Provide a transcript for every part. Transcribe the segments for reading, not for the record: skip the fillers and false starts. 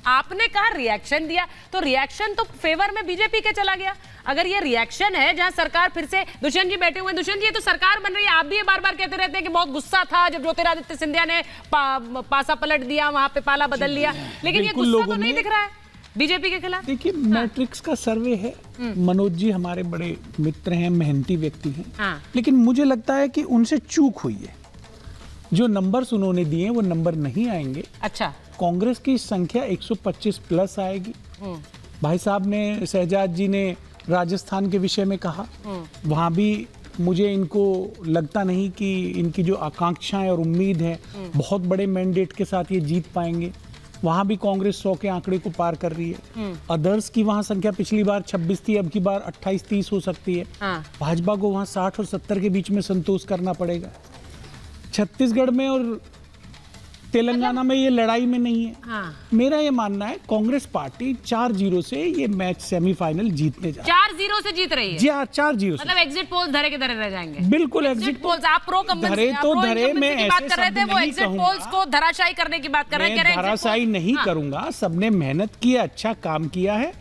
आपने कहा रिएक्शन दिया, तो रिएक्शन तो फेवर में बीजेपी के चला गया। अगर ये रिएक्शन है जहां सरकार फिर से, दुष्यंत जी बैठे हुए हैं, दुष्यंत जी ये तो सरकार बन रही है, आप भी ये बार बार कहते रहते हैं कि बहुत गुस्सा था जब ज्योतिरादित्य सिंधिया ने पासा पलट दिया, वहां पे पाला बदल लिया, लेकिन ये गुस्सा तो नहीं दिख रहा है बीजेपी के खिलाफ। देखिए मैट्रिक्स का सर्वे है, मनोज जी हमारे बड़े मित्र हैं, मेहनती व्यक्ति हैं, लेकिन मुझे लगता है कि उनसे चूक हुई है। जो नंबर्स उन्होंने दिए वो नंबर नहीं आएंगे। अच्छा, कांग्रेस की संख्या 125 प्लस आएगी। भाई साहब ने, शहजाद जी ने राजस्थान के विषय में कहा, वहां भी मुझे इनको लगता नहीं कि इनकी जो आकांक्षाएं और उम्मीद है बहुत बड़े मैंडेट के साथ ये जीत पाएंगे। वहां भी कांग्रेस 100 के आंकड़े को पार कर रही है। अदर्स की वहां संख्या पिछली बार 26 थी, अब की बार 28-30 हो सकती है। भाजपा को वहां 60 और 70 के बीच में संतोष करना पड़ेगा। छत्तीसगढ़ में और तेलंगाना में ये लड़ाई में नहीं है। मेरा ये मानना है कांग्रेस पार्टी 4-0 से ये मैच सेमीफाइनल जीतने जा रही है। 4-0 से जीत रही है जी हाँ, 4-0 मतलब एग्जिट पोल्स धरे के धरे रह जाएंगे। बिल्कुल एग्जिट पोल्स, आप प्रो धरे तो धरे, मैं की बात कर रहे थे, वो एग्जिट पोल्स को धराशायी करने की बात कर रहे हैं। मैं धराशायी नहीं करूंगा, सबने मेहनत किया, अच्छा काम किया है।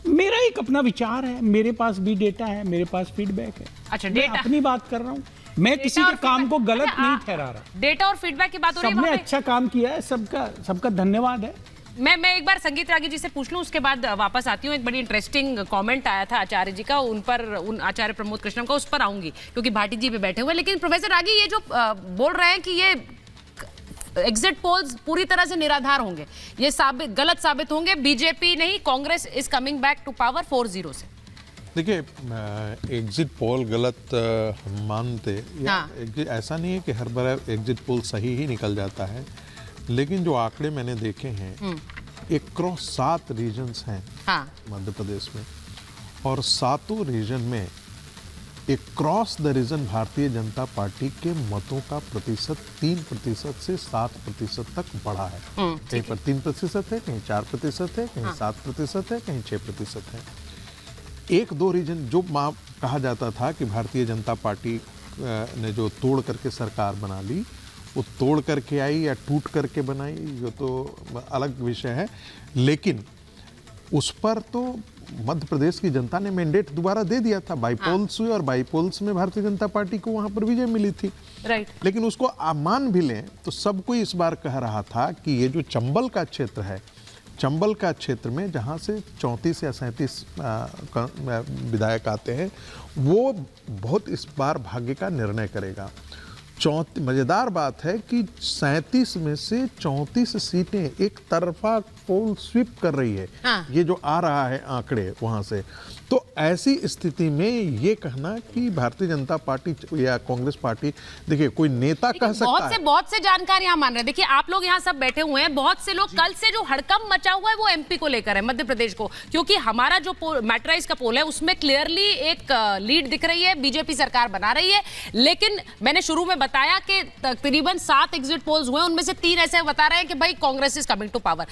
मेरा एक अपना विचार है, मेरे पास भी डेटा है, मेरे पास फीडबैक है। अच्छा, मैं अपनी बात कर रहा हूँ, मैं किसी के काम को गलत नहीं ठहरा रहा। डेटा और फीडबैक की बात हो रही है, सबने अच्छा काम किया है, सबका धन्यवाद है। मैं एक बार संगीत रागी जी से पूछ लूं, उसके बाद वापस आती हूँ। एक बड़ी इंटरेस्टिंग कमेंट आया था आचार्य जी का, उन आचार्य प्रमोद कृष्णम का, उस पर आऊंगी क्योंकि भाटी जी भी बैठे हुए। लेकिन प्रोफेसर रागी ये जो बोल रहे हैं कि ये एग्जिट पोल्स पूरी तरह से निराधार होंगे, ये गलत साबित होंगे, बीजेपी नहीं Congress is coming back to power 4-0 से। देखिए, एग्जिट पोल गलत हम मानते या ऐसा नहीं है कि हर बार एग्जिट पोल सही ही निकल जाता है, लेकिन जो आंकड़े मैंने देखे हैं, एक क्रॉस 7 रीजन्स हैं मध्य प्रदेश में, और 7 रीजन में एक cross the reason Bharatiya Janata party के मतों का प्रतिशत 3% से 7% तक बढ़ा है। कहीं पर 3% है, कहीं 4% है, कहीं 7% है, कहीं 6% है। 1-2 रीजन जो कहा जाता था कि भारतीय जनता पार्टी ने जो तोड़ करके सरकार बना ली, वो तोड़ करके आई या टूट करके बनाई, ये तो अलग विषय है, लेकिन उस पर तो मध्य प्रदेश की जनता ने मैंडेट दोबारा दे दिया था। बाईपोल्स हुए और बाईपोल्स में भारतीय जनता पार्टी को वहां पर विजय मिली थी। लेकिन उसको आप मान भी लें तो सब कोई इस बार कह रहा था कि ये जो चंबल का क्षेत्र है, चंबल का क्षेत्र में जहां से 34 या 37 विधायक आते हैं, वो बहुत इस बार भाग्य का निर्णय करेगा। मजेदार बात है कि 37 में से 34 सीटें एक तरफा पोल स्वीप कर रही है। ये जो आ रहा है आंकड़े वहां से, तो ऐसी स्थिति में ये कहना कि भारतीय जनता पार्टी या कांग्रेस पार्टी, देखिए कोई नेता कह सकता है, बहुत से जानकार यहाँ मान रहे हैं। देखिए आप लोग यहाँ सब बैठे हुए हैं, बहुत से लोग, कल से जो हड़कंप मचा हुआ है वो एमपी को लेकर है, मध्य प्रदेश को, क्योंकि हमारा जो मैट्राइज का पोल है उसमें क्लियरली एक लीड दिख रही है, बीजेपी सरकार बना रही है। लेकिन मैंने शुरू में बताया कि तकरीबन 7 एग्जिट पोल्स हुए, उनमें से 3 ऐसे बता रहे हैं कि भाई Congress is coming to power.